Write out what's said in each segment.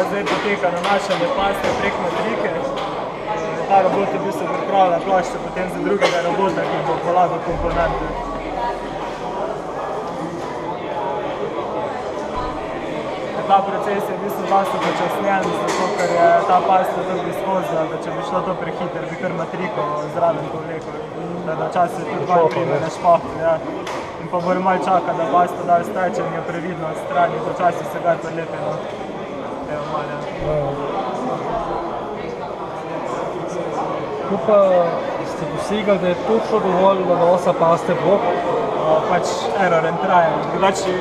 zdaj poteka nanašanje paste prek matrike. Ta robot v bistvu pripravlja ploščo potem za drugega robota, ki bo polagal komponente. Ta proces je v bistvu dosti počasnjen, zato ker je ta pasta tako viskozna, da če bi šlo to prehiter, bi kar matriko zraven povlekel. Da včasih tudi malo prime na špahu, ja. In pa mora malo čakati, da pasta dal steče in jo previdno odstrani, počasi se ga prelepi, no. Evo malo, ja. Tu pa ste dosegali, da je točno dovolj nanosa paste v blok? Pač error and trial. Drugače,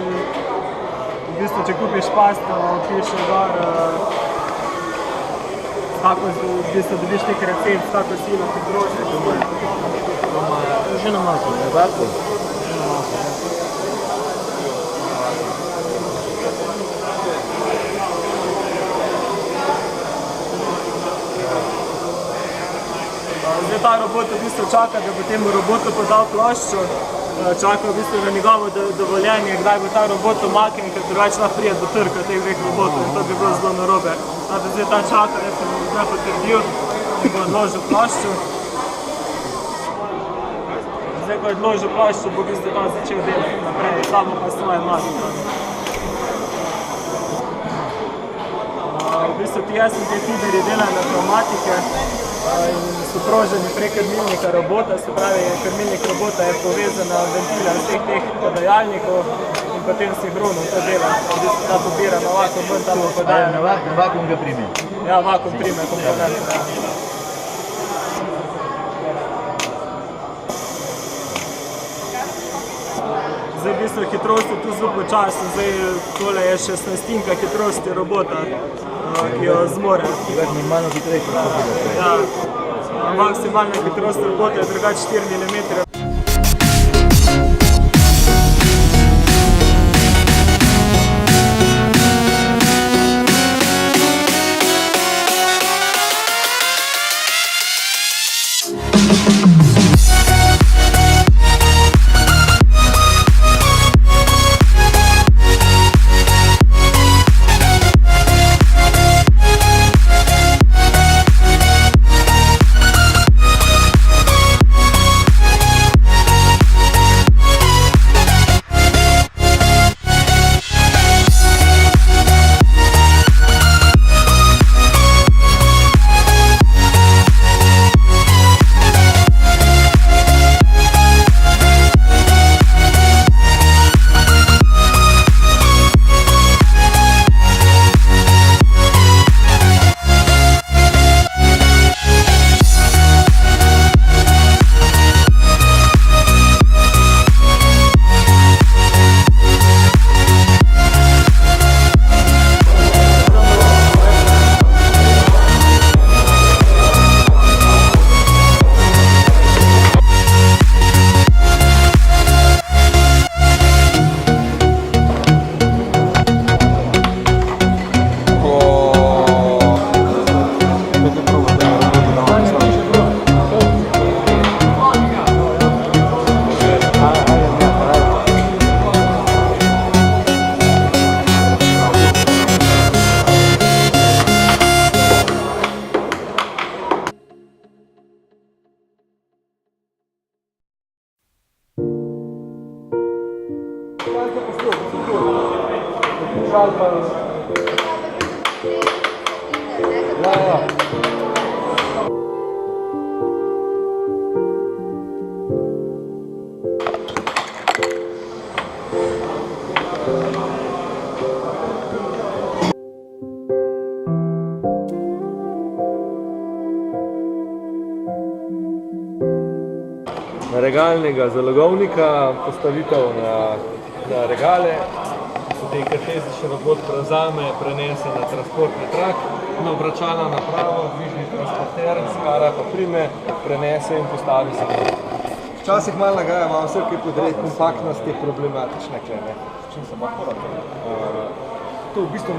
v bistvu, če kupiš pasto, piše gor, kako v bistvu dobiš nek recept, kako silo hitrosti. Že na maso, ne tako? Zdaj ta robot v bistvu čaka, da bo temu robotu podal ploščo, čaka v bistvu na njegovo dovoljenje, kdaj bo ta robot omaknjen, ker drugače lahko pride do trka teh dveh robotov in to bi bilo zelo narobe. Zdaj ta čaka, da se bo zdaj potrdil in bo odložil ploščo. Zdaj, ko je odložil ploščo, bo v bistvu tam začel delati naprej, samo pa svoje mladi. V bistvu ti SMT feederji delajo na pneumatike in so proženi prek krmilnika robota, se pravi, krmilnik robota je povezan na ventile vseh teh podajalnikov in potem sinhrono to dela. V bistvu ta pobira na vakuum ven, tam bo podaja. Na vakuum ga prime? Ja, vakuum prime komponente. Zdaj v bistvu hitrost je tu zelo počasna, zdaj tole je 16-inka hitrosti robota, ki jo zmore. Minimalno hitrejši. Ja, maksimalna hitrost robota je drugače 4 mm. Regalnega zalogovnika, postavitev na regale, se te kartezični robot prevzame, prenese na transportni trak, na obračalna napravo, dvižni transporter, skara pa prime, prenese in postavi se. Včasih malo nagaja, malo vse, ki podred, kompaktnost je problematična, ne? S čim se pa porati? To v bistvu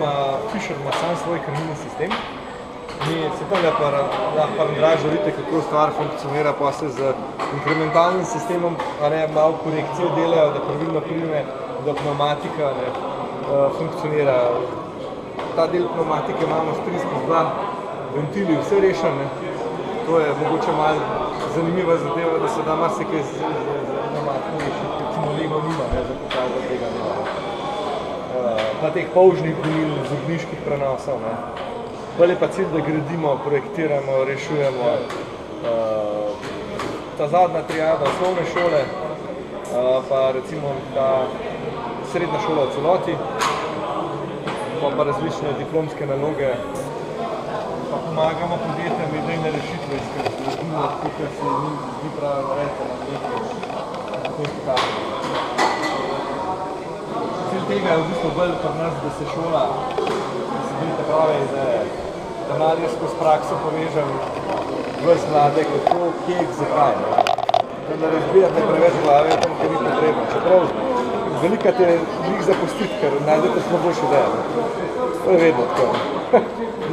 Fischer ima sam svoj krmilni sistem. Mi se tam lahko dražo vidite, kako stvar funkcionira, pa se z inkrementalnim sistemom malo korekcije delajo, da pravilno prime do pneumatika funkcionira. ta del pneumatike imamo s 3/2 ventili, vse rešene. To je mogoče malo zanimiva zadeva, da se da marsikaj z pneumatiko rešiti, recimo Lego nima, za pokazati tega nema. Pa teh polžnih gonil, zobniških prenosov. Bolj je pa cilj, da gradimo, projektiramo, rešujemo. Ta zadnja triada osnovne šole, pa recimo ta srednja šola v celoti, pa različne diplomske naloge, pa pomagamo podjetjem idejne rešitve, izkazujemo, tukaj se zdi pravi narediti na nekaj. Cilj tega je v bistvu bolj pri nas, da se šola, da se vidite prave ideje, da mladi skozi prakso povežem vrst mlade, kako, kje, zakaj. Da ne razbijate preveč glave, tam, kjer ni potrebno. Čeprav velika te njih zapustiti, ker najdete smo boljše ideje. To je vedno tako.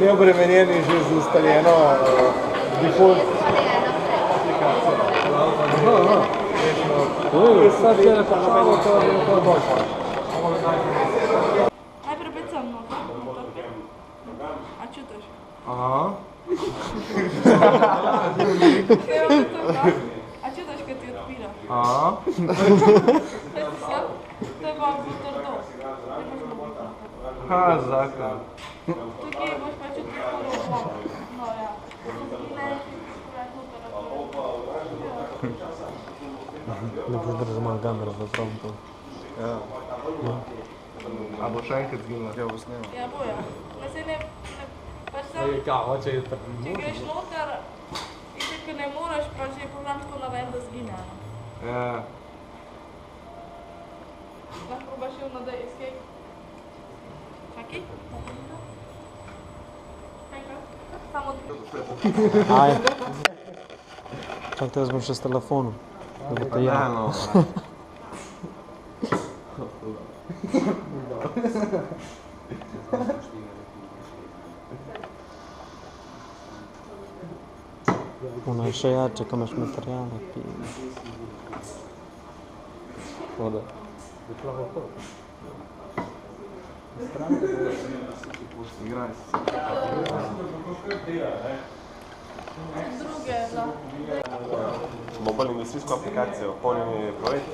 Neobremenjeni že z ustaljeno default aplikacijo. Sad je napravilo, to je boljše. Najprej pet sem, no. A čutiš? Aha. A čutiš, kad ti odpira? Aha. Vesti slab? To je pa trdo. Ha, zakaj. Tukaj boš pa čutil skoro oblak. No, ja. Ne boš držal malo kamero, da zraven to. Ja. A bo še enkrat zginila? Ja, bo snema. Ja, bo ja. Pač sam, če greš noter, in ko ne moreš, pa že program tako naven, da zgine. Ja. Lahko probaš še na escape. Čakaj. Samo Aj. Čak te vzmem še s telefonom. Da bo te ja. no. Ona je še jače, ko imaš materijale. Voda. Igraj se. druge, da. Imamo bolj industrijsko aplikacijo, polnjeni projekt.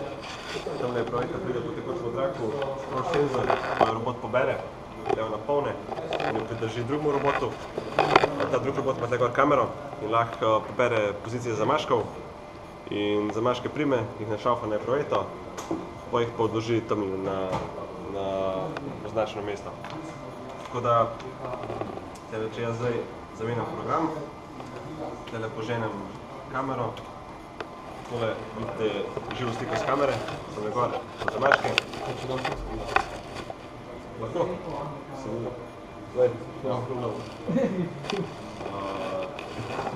Tamle je projekt, da pride po tekočem zraku, sprož senzor, robot pobere, levo napolne in jo pridrži drugemu robotu. Ta drug robot ima tukaj kamero in lahko pobere pozicije zamaškov in zamaške prime, jih našaufa na projekto, pa jih pa odloži tam na označeno mesto. Tako da, če jaz zdaj zamenjam program, tele poženem kamero, tole vidite živo sliko z kamere, sem gor po zamaške. Lahko? Se vidi. Zdaj, ja, problem.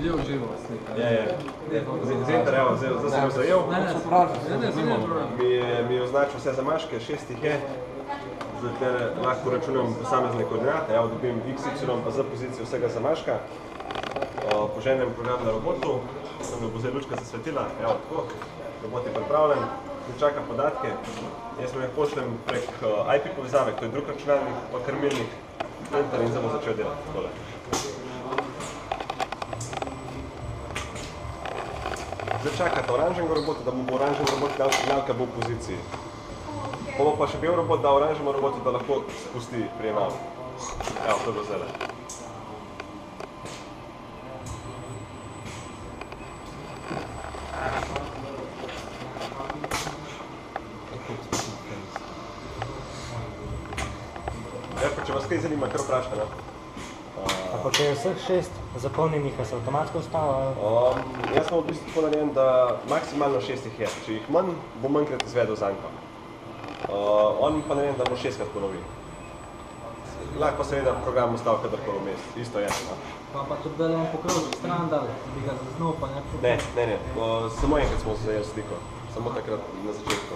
Živo slika. Je. Zenter, evo, zdaj sem jo zajel. Mi je označil vse zamaške, 6 jih je. Zdaj tele lahko računam posamezne koordinate, evo dobim x, y pa z pozicijo vsega zamaška. Poženem program na robotu, sem jo bo zdaj lučka zasvetila, evo tako, robot je pripravljen, čaka podatke, jaz mu jih pošljem prek IP povezave, to je drug računalnik, pa krmilnik, enter in zdaj bo začel delati tole. Zdaj čakate oranžnega robota, da mu bo oranžen robot dal signal, kaj bo v poziciji. Pa bo pa še bel robot dal oranžnemu robotu, da lahko spusti prijemal. Evo, to je bilo zdaj. Če vas kaj zanima, kar vprašajte, ne? Pa če je vseh 6 zapolnjenih, se avtomatsko ustava? Jaz sem v bistvu tako narejen, da maksimalno 6 jih je. Če jih manj, bo manjkrat izvedel zanko. On pa narejen, da bo 6krat ponovi. Lahko pa seveda program ustavi kadarkoli vmes, isto je. Pa tudi da vam pokrožil stran, da bi ga zaznal, pa ne? Ne. Samo enkrat smo zajeli sliko. Samo takrat na začetku.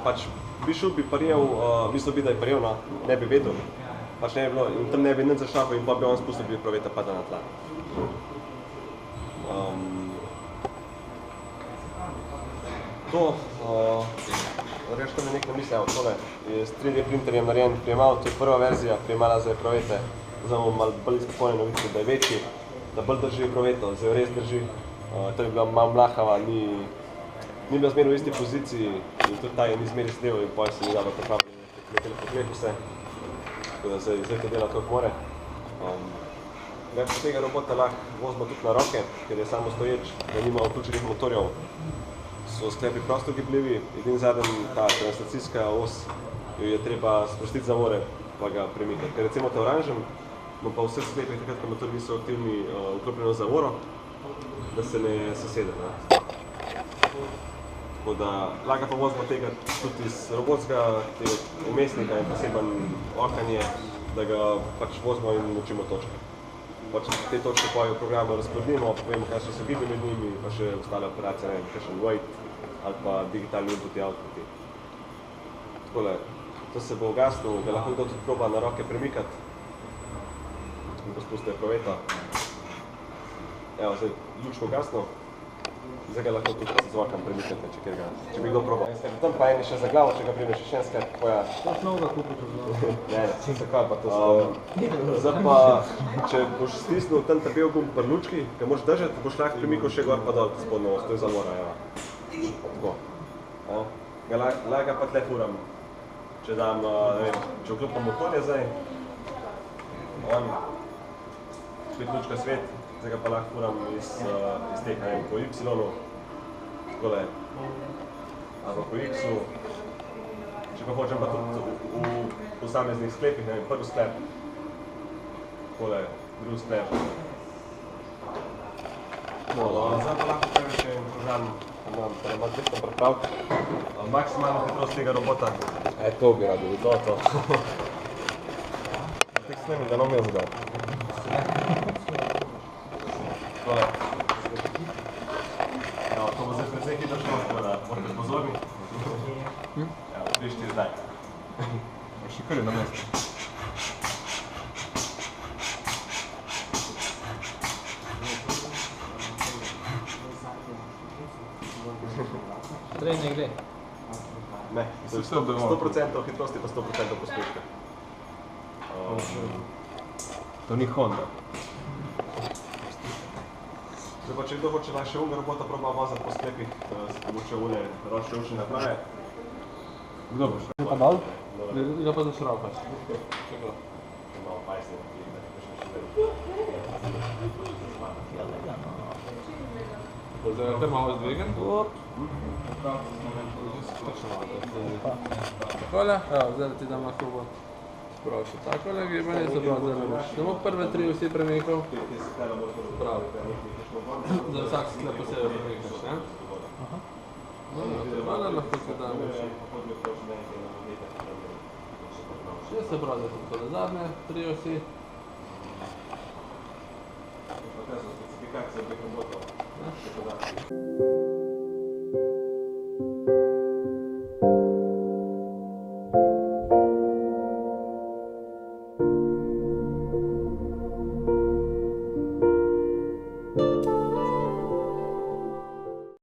Pač bi šel, bi parijel, mislil bi, da je parijel, no, ne bi vedel. Pač ne bi bilo, in tam ne bi nič zašlapil in pa bi on spustil, bi praveta pada na tla. To, Reš, to mi nekaj misli, evo, tole je s 3D printerjem narejen prijemal, to je prva verzija prijemala za epruvete. Zdaj bomo malo bolj izpopolnjeno videli, da je večji, da bolj drži eproveto, zdaj res drži. To je bila malo mlahava, ni bila zmeraj v isti poziciji in tudi ta je ni zmeraj sedel in potem se ni dalo preklapiti nekaj poklep vse. Tako da zdaj to dela kako more. Več tega robota lahko vozimo tudi na roke, ker je samo stoječ, da nima vključenih motorjev. So sklepi prosto gibljivi, edin zadnji ta translacijska os jo je treba sprostiti zavore pa ga premikati. Ker recimo ta oranžem, ima pa vse sklepi takrat, ko motor niso aktivni vklopljeno zavoro, da se ne sesede. Tako da lahko pa vozimo tega tudi iz robotskega umestnika in poseben okanje, da ga pač vozimo in učimo točke. Pač te točke pa v programu razpodnimo, povemo, kakšne so gibe med njimi, pa še ostale operacije, ne vem, kakšen wait ali pa digitalni inputi, outputi. Takole, to se bo ugasnil, ga lahko kdo tudi proba na roke premikati in pa spusti epruveta. Evo, zdaj luč bo ugasnil, zdaj ga lahko tudi z rokam premikati, če bi kdo probal. Tam pa en je še za glavo, če ga primeš še en sklep, poja. To je novega kupiti za glavo. Ne, zakaj pa to so. Zdaj pa, če boš stisnil tam ta bel gumb pri lučki, ga moraš držati, boš lahko premikal še gor pa dol spodno os, to je zavora, evo. Tako. Lahko ga pa tle furam. Če dam, ne vem, če vklopam motorje zdaj, on, spet lučka svet, zdaj ga pa lahko furam iz teh, ne vem, po Y-u, takole, ali pa po X-u. Če pa hočem pa tudi v posameznih sklepih, ne vem, prvi sklep, takole, drugi sklep. Zdaj pa lahko pravi še en program, da ima testo pripraviti. Maksimalno hitrost tega robota. To bi rado videl, to. Tek snemi, da nam je zadal. Takole. Evo, to bo zdaj precej hitro šlo, tako da morate pozorni. Evo, 3-4 zdaj. Še kar je na mestu. Trenje gre. Ne, 100% hitrosti pa 100% pospešnja. To ni Honda. Zdaj pa, če kdo hoče še unga robota proba vozati po sklepih s pomočjo une ročne učne naprave. Kdo boš? Pa dol? Ja pa zašraukaš. Malo pajsne, Zdaj je te malo zdvigen. Takole, evo, zdaj ti dam lahko bo sprav še takole gibanje, se pravi, zdaj ne boš. Samo prve 3 vsi premikal. Pravi. Za vsak sklep posebej premikaš, ne? Hvala, lahko se dam še. Še se pravi, da so tole zadnje 3 vsi. Specifikacija teh robotov.